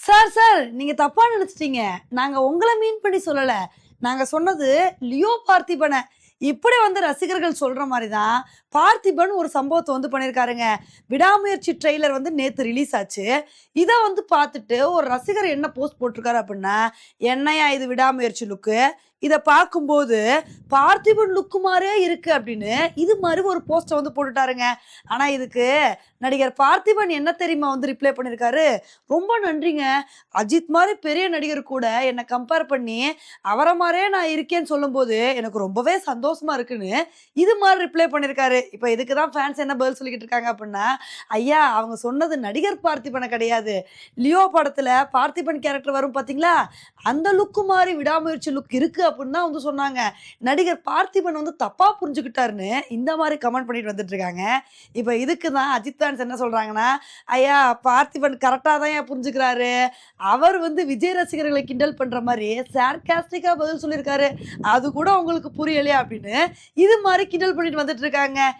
Sir நீங்க தப்பா நினைச்சிட்டீங்க. நாங்க உங்கள மீன் பண்ணி சொல்லல. நாங்க சொன்னது லியோ பார்த்திபன. இப்படி வந்து ரசிகர்கள் சொல்ற மாரி தான், பார்த்திபன் ஒரு சம்பவத்த வந்து பண்ணியிருக்காருங்க. விடாமுயற்சி ட்ரெய்லர் வந்து நேத்து ரிலீஸ் ஆச்சு. இத வந்து பார்த்துட்டு ஒரு ரசிகர் என்ன போஸ்ட் போட்டிருக்காரு அப்டின்னா, "என்னய்யா இது விடாமுயற்சி லுக்கு? இத பார்க்கும்போது பார்த்திபன் லுக் மாரியே இருக்கு" அப்டின்னு இது மாரி ஒரு போஸ்ட்ட வந்து போட்டுட்டாருங்க. ஆனா இதுக்கு நடிகர் பார்த்திபன் என்ன தெரியுமா வந்து ரிப்ளை பண்ணியிருக்காரு? "ரொம்ப நன்றிங்க. அஜித் மாரி பெரிய நடிகர் கூட என்ன கம்பேர் பண்ணி, அவர மாரியே நான் இருக்கேன்னு சொல்லும்போது, எனக்கு ரொம்பவே சந்தோஷமா இருக்குன்னு" இது மாரி ரிப்ளை பண்ணியிருக்காரு. இப்ப இதுக்கு தான் ஃபேன்ஸ் என்ன பதில் சொல்லிக்கிட்டு இருக்காங்க அப்டின்னா, "ஐயா அவங்க சொன்னது நடிகர் பார்த்திபன கிடையாது. லியோ படத்துல பார்த்திபன் கேரக்டர் வரும் பார்த்தீங்களா? அந்த லுக் மாரி விடாமுயற்சி லுக் இருக்கு" அப்டின்னு தான் வந்து சொன்னாங்க. நடிகர் பார்த்திபன் வந்து தப்பா புரிஞ்சுக்கிட்டாருன்னு இந்த மாரி கமெண்ட் பண்ணிட்டு வந்துட்டு இருக்காங்க. இப்ப இதுக்கு தான் அஜித் ஃபேன்ஸ் என்ன சொல்றாங்கன்னா, "ஐயா பார்த்திபன் கரெக்ட்டா தான்யா புரிஞ்சுக்கிறாரு. அவர் வந்து விஜய் ரசிகர்களை கிண்டல் பண்ற மாரி சார்காஸ்டிக்கா பதில் சொல்லியிருக்காரு. அது கூட உங்களுக்கு புரியலையா?" அப்படின்னு இது மாரி கிண்டல் பண்ணிட்டு வந்துட்டு இருக்காங்க.